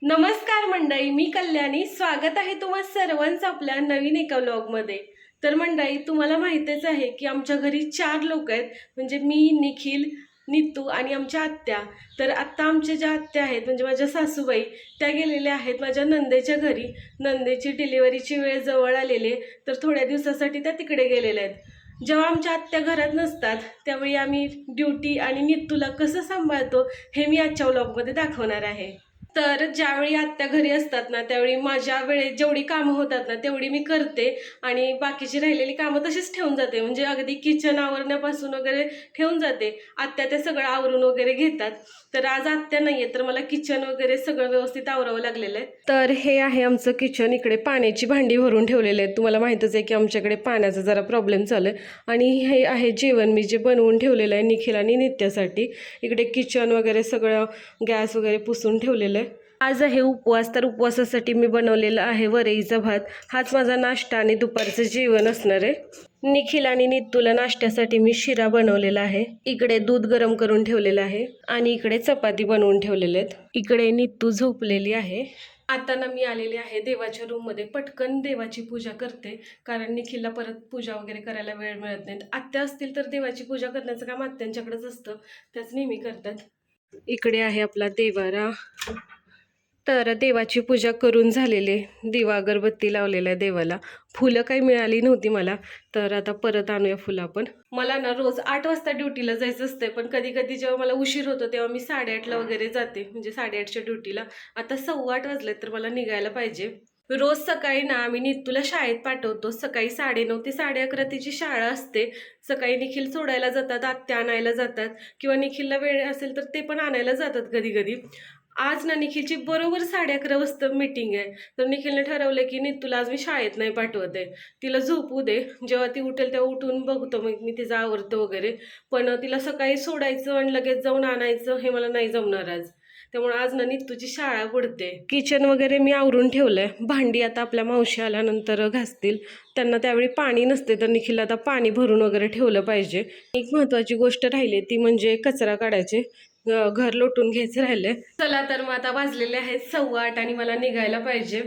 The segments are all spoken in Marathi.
नमस्कार मंडळी, मी कल्याणी. स्वागत आहे तुम्हा सर्वांचं आपल्या नवीन एका व्लॉगमध्ये. तर मंडळी, तुम्हाला माहितीच आहे की आमच्या घरी 4 लोक आहेत. म्हणजे मी, निखिल, नीतू आणि आमच्या आत्या. तर आत्ता आमच्या ज्या आत्या आहेत म्हणजे माझ्या सासूबाई, त्या गेलेल्या आहेत माझ्या नंदेच्या घरी. नंदेची डिलिव्हरीची वेळ जवळ आलेली आहे, तर थोड्या दिवसासाठी त्या तिकडे गेलेल्या आहेत. जेव्हा आमच्या आत्या घरात नसतात त्यावेळी आम्ही ड्युटी आणि नीतूला कसं सांभाळतो हे मी आजच्या व्लॉगमध्ये दाखवणार आहे. तर ज्यावेळी आत्या घरी असतात ना त्यावेळी माझ्या वेळेत जेवढी कामं होतात ना तेवढी मी करते आणि बाकीची राहिलेली कामं तशीच ठेवून जाते. म्हणजे अगदी किचन आवरण्यापासून वगैरे ठेवून जाते. आत्या ते सगळं आवरून वगैरे घेतात. तर आज आत्या नाहीये तर मला किचन वगैरे सगळं व्यवस्थित आवरावं लागलेलं आहे. तर हे आहे आमचं किचन. इकडे पाण्याची भांडी भरून ठेवलेली आहेत. तुम्हाला माहितच आहे की आमच्याकडे पाण्याचा जरा प्रॉब्लेम चालू आहे. आणि हे आहे जेवण मी जे बनवून ठेवलेलं आहे निखिल आणि नित्यासाठी. इकडे किचन वगैरे सगळं गॅस वगैरे पुसून ठेवलेलं आहे. आज आहे उपवास, तर उपवासासाठी मी बनवलेला आहे वरईचा भात. हाच माझा नाश्ता आणि दुपारचं जेवण असणार आहे. निखिल आणि नीतूला नाश्त्यासाठी मी शिरा बनवलेला आहे. इकडे दूध गरम करून ठेवलेलं आहे आणि इकडे चपाती बनवून ठेवलेले आहेत. इकडे नीतू झोपलेली आहे. आता ना मी आलेले आहे देवाच्या रूममध्ये. पटकन देवाची पूजा करते कारण निखिलला परत पूजा वगैरे करायला वेळ मिळत नाही. आत्या असतील तर देवाची पूजा करण्याचं काम आत्यांच्याकडेच असतं, त्याच नेहमी करतात. इकडे आहे आपला देवारा. तर देवाची पूजा करून झालेली, दिवा अगरबत्ती लावलेला आहे देवाला. फुलं काही मिळाली नव्हती मला, तर आता परत आणूया फुलं आपण. मला ना रोज 8 वाजता ड्युटीला जायचं असते, पण कधी कधी जेव्हा मला उशीर होतो तेव्हा मी 8:30ला वगैरे जाते, म्हणजे 8:30च्या ड्युटीला. आता 8:15 वाजले तर मला निघायला पाहिजे. रोज सकाळी ना आम्ही नीतूला शाळेत पाठवतो. सकाळी 9:30 ते 11:30 तिची शाळा असते. सकाळी निखिल सोडायला जातात, आत्या आणायला जातात, किंवा निखिलला वेळ असेल तर ते पण आणायला जातात कधी कधी. आज ना निखिलची बरोबर 11:30 वाजता मीटिंग आहे. तर निखिलने ठरवलं की नीतूला आज मी शाळेत नाही पाठवत आहे, तिला झोपू दे. जेव्हा ती उठेल तेव्हा उठून बघतो मग मी तिचं आवरतो वगैरे. पण तिला सकाळी सोडायचं आणि लगेच जाऊन आणायचं हे मला नाही जमणार आज. त्यामुळे आज ना नीतूची शाळा बुडते. किचन वगैरे मी आवरून ठेवलंय. भांडी आता आपल्या मावशी आल्यानंतर घासतील. त्यांना त्यावेळी पाणी नसते, तर निखिल आता पाणी भरून वगैरे ठेवलं पाहिजे. एक महत्त्वाची गोष्ट राहिली ती म्हणजे कचरा काढायचे, घर लोटून घ्यायचं राहिलंय. चला तर मग आता वाजलेले आहेत 8:15 आणि मला निघायला पाहिजे.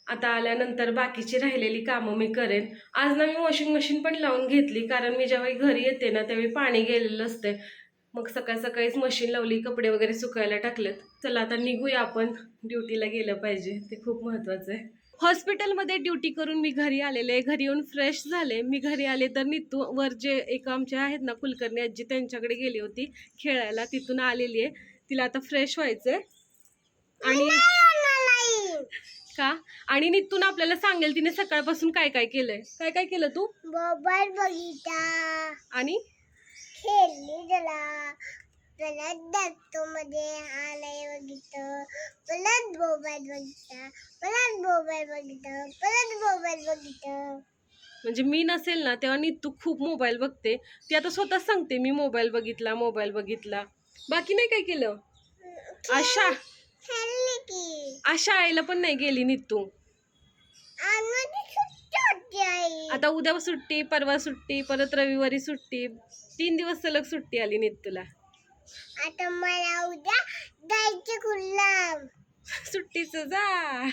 आता आल्यानंतर बाकीची राहिलेली कामं मी करेन. आज ना मी वॉशिंग मशीन पण लावून घेतली कारण मी जेव्हा घरी येते ना त्यावेळी पाणी गेलेलं असते. मग सकाळ सकाळीच मशीन लावली, कपडे वगैरे सुकायला टाकलेत. चला आता निघूया आपण, ड्युटीला गेलं पाहिजे, ते खूप महत्त्वाचं आहे. हॉस्पिटलमध्ये ड्युटी करून मी घरी आलेले. घरी येऊन फ्रेश झाले. मी घरी आले तर नीतू वर जे एक आमच्या आहेत ना कुलकर्णी आजी, त्यांच्याकडे गेली होती खेळायला, तिथून आलेली आहे. तिला आता फ्रेश व्हायचंय. आणि का आणि नीतून आपल्याला सांगेल तिने सकाळपासून काय काय केलंय. काय काय केलं तू? मोबाईल बघितला आणि खेळली त्याला, परत दत्तो मध्ये आलंय बघितलं, परत मोबाईल बघितला, परत मोबाईल बघितलं, परत मोबाईल बघितलं. म्हणजे मी नसेल ना तेव्हा नीतू खूप मोबाईल बघते. ती आता स्वतः सांगते मी मोबाईल बघितला, मोबाईल बघितला. बाकी नाही काय केलं. आशा खेळली की शाळेला पण नाही गेली नीतू. आणि सुट्टी होती आई. आता उद्या सुट्टी, परवा सुट्टी, परत रविवारी सुट्टी. 3 दिवस सलग सुट्टी आली नीतूला. आता मला उद्या जायचं कुल्लाम. सुट्टीचं जा.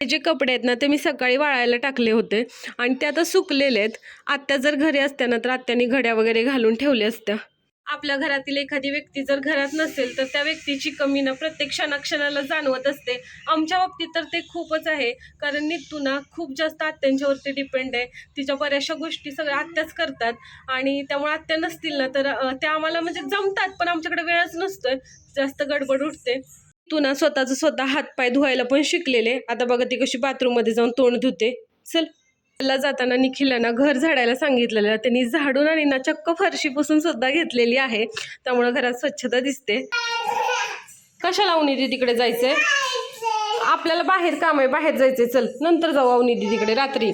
जे कपडे आहेत ना ते मी सकाळी वाळायला टाकले होते आणि ते आता सुकलेले आहेत. आत्या जर घरी असत्या ना तर आत्याने घड्या वगैरे घालून ठेवल्या असत्या. आपल्या घरातील एखादी व्यक्ती जर घरात नसेल तर त्या व्यक्तीची कमी ना प्रत्येक क्षणाक्षणाला जाणवत असते. आमच्या बाबतीत तर ते खूपच आहे, कारण नीतू ना खूप जास्त आत्यांच्यावरती डिपेंड आहे. तिच्या बऱ्याचशा गोष्टी सगळ्या आत्याच करतात आणि त्यामुळे आत्या नसतील ना तर त्या आम्हाला म्हणजे जमतात, पण आमच्याकडे वेळच नसतोय, जास्त गडबड उठते. तू ना स्वतःचं स्वतः हातपाय धुवायला पण शिकलेले. आता बघा ती कशी बाथरूममध्ये जाऊन तोंड धुते. चल. ला जाताना निखिलांना घर झाडायला सांगितलेलं, त्यांनी झाडून आणि ना चक्क फरशी पुसून सुद्धा घेतलेली आहे. त्यामुळे घरात स्वच्छता दिसते. कशाला अवनी तिकडे जायचंय? आपल्याला बाहेर काम आहे, बाहेर जायचंय. चल नंतर जाऊ अवनी तिकडे रात्री.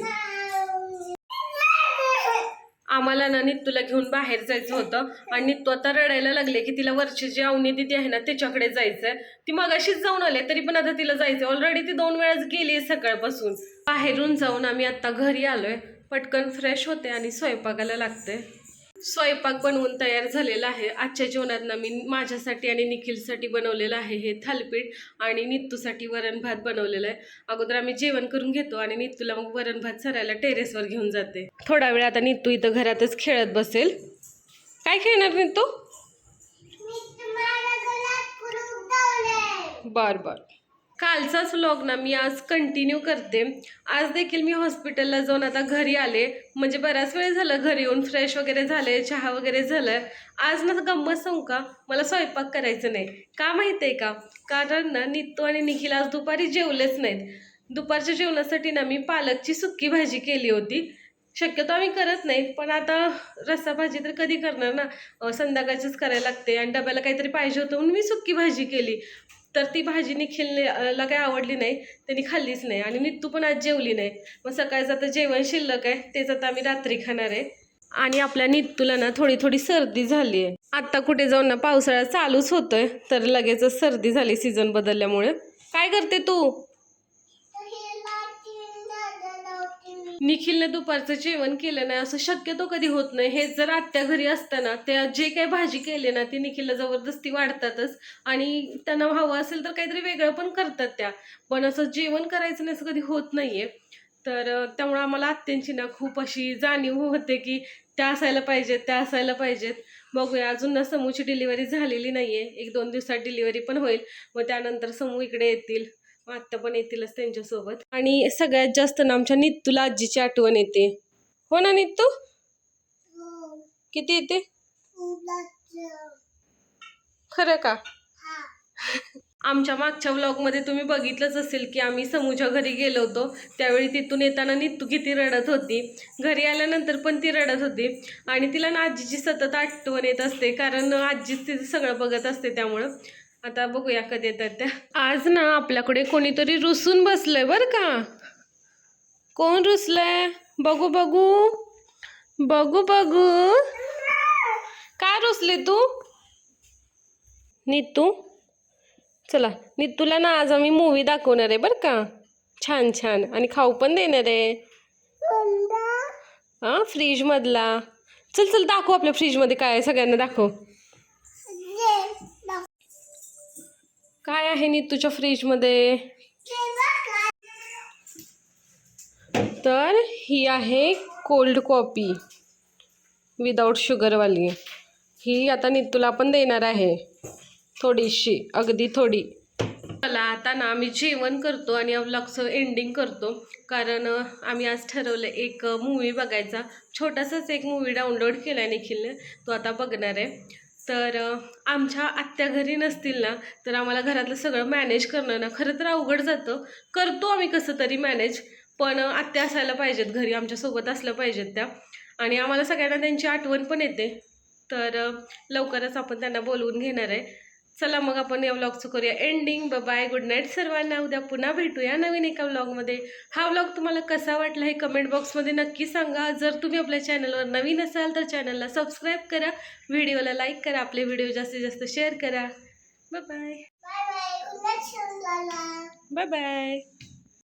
आम्हाला ना नीतूला घेऊन बाहेर जायचं होतं आणि नीतू आता रडायला लागले की तिला वरची जी अवनी दिदी आहे ना त्याच्याकडे जायचंय. ती मगाशीच जाऊन आले तरी पण आता तिला जायचंय. ऑलरेडी ती 2 वेळाच गेली आहे सकाळपासून. बाहेरून जाऊन आम्ही आता घरी आलोय. पटकन फ्रेश होते आणि स्वयंपाकाला लागते. स्वयंपाक बनवून तयार झालेला आहे. आजच्या जेवणात ना मी माझ्यासाठी आणि निखिलसाठी बनवलेलं आहे हे थालीपीठ आणि नित्तूसाठी वरण भात बनवलेलं आहे. अगोदर आम्ही जेवण करून घेतो आणि नित्तूला मग वरण भात सरायला टेरेसवर घेऊन जाते. थोडा वेळ आता नित्तू इथं घरातच खेळत बसेल. काय खेळणार नित्तू? बर बर. कालचाच व्लॉग ना मी आज कंटिन्यू करते. आज देखील मी हॉस्पिटलला जाऊन आता घरी आले. म्हणजे बराच वेळ झालं घरी येऊन, फ्रेश वगैरे झाले, चहा वगैरे झालं. आज ना गंमत सांगू का, मला स्वयंपाक करायचं नाही. का माहिती आहे का? कारण ना नित्तू आणि निखिल आज दुपारी जेवलेच नाहीत. दुपारच्या जेवणासाठी ना मी पालकची सुक्की भाजी केली होती. शक्यतो आम्ही करत नाही, पण आता रस्सा भाजी तर कधी करणार ना, संध्याकाळचीच करायला लागते आणि डब्याला काहीतरी पाहिजे होतं म्हणून मी सुक्की भाजी केली. तर ती भाजी निखिलला काही आवडली नाही, त्यांनी खाल्लीच नाही आणि नित्तू पण आज जेवली नाही. मग सकाळचं आता जेवण शिल्लक आहे, तेच आता आम्ही रात्री खाणार आहे. आणि आपल्या नित्तूला ना थोडी थोडी सर्दी झाली आहे. आत्ता कुठे जाऊन ना पावसाळा चालूच होतोय, तर लगेचच सर्दी झाली सीझन बदलल्यामुळे. काय करते तू? निखिलने दुपारचं जेवण केलं नाही असं शक्यतो कधी होत नाही. हे जर आत्या घरी असताना त्या जे काही भाजी केली ना ती निखिलला जबरदस्ती वाढतातच आणि त्यांना हवं असेल तर काहीतरी वेगळं पण करतात त्या. पण असं जेवण करायचं नाही असं कधी होत नाहीये. तर त्यामुळे आम्हाला आत्यांची ना खूप अशी जाणीव होते की त्या असायला पाहिजेत, त्या असायला पाहिजेत. बघूया, अजून ना समूची डिलिव्हरी झालेली नाहीये. 1-2 दिवसात डिलिव्हरी पण होईल. मग त्यानंतर समू इकडे येतील, आत्या पण येतीलच त्यांच्यासोबत. आणि सगळ्यात जास्त ना आमच्या नित्तूला आजीची आठवण येते. हो ना नित्तू? किती येते? खरं का? आमच्या मागच्या व्लॉगमध्ये तुम्ही बघितलंच असेल की आम्ही समूच्या घरी गेलो होतो. त्यावेळी तिथून येताना नित्तू किती रडत होती. घरी आल्यानंतर पण ती रडत होती आणि तिला ना आजीची सतत आठवण येत असते, कारण आजीच तिचं सगळं बघत असते. त्यामुळं आता बघूया कधी येतात त्या. आज ना आपल्याकडे कोणीतरी रुसून बसलंय बरं का. कोण रुसलंय? बघू बघू बघू बघू. काय रुसले तू? नित्तू, चला नित्तूला ना आज आम्ही मूवी दाखवणार आहे बरं का, छान छान, आणि खाऊ पण देणार आहे. हां, फ्रीज मधला. चल चल दाखव आपल्या फ्रीज मध्ये काय आहे, सगळ्यांना दाखव. काय आहे नित्तूच्या फ्रीज मध्ये? तर ही आहे कोल्ड कॉफी विदाऊट शुगरवाली. ही आता नित्तूला आपण देणार आहे, थोडीशी, अगदी थोडी. चला आता ना आम्ही जेवण करतो आणि व्लॉगचं एंडिंग करतो. कारण आम्ही आज ठरवलं एक मूवी बघायचा. छोटासाच एक मूवी डाउनलोड केला आहे निखिलने, तो आता बघणार आहे. तर आमच्या आत्या घरी नसतील ना तर आम्हाला घरातलं सगळं मॅनेज करणं ना खरं तर अवघड जातं. करतो आम्ही कसं तरी मॅनेज, पण आत्या असायला पाहिजेत घरी, आमच्यासोबत असलं पाहिजेत त्या. आणि आम्हाला सगळ्यांना त्यांची आठवण पण येते. तर लवकरच आपण त्यांना बोलवून घेणार आहे. चला मग आपण या व्लॉगचं करूया एंडिंग. बाय, गुड नाईट सर्वांना. उद्या पुन्हा भेटूया नवीन एका व्लॉगमध्ये. हा व्लॉग तुम्हाला कसा वाटला हे कमेंट बॉक्समध्ये नक्की सांगा. जर तुम्ही आपल्या चॅनलवर नवीन असाल तर चॅनलला सबस्क्राईब करा, व्हिडिओला लाईक करा, आपले व्हिडिओ जास्तीत जास्त शेअर करा. Bye bye. Bye bye.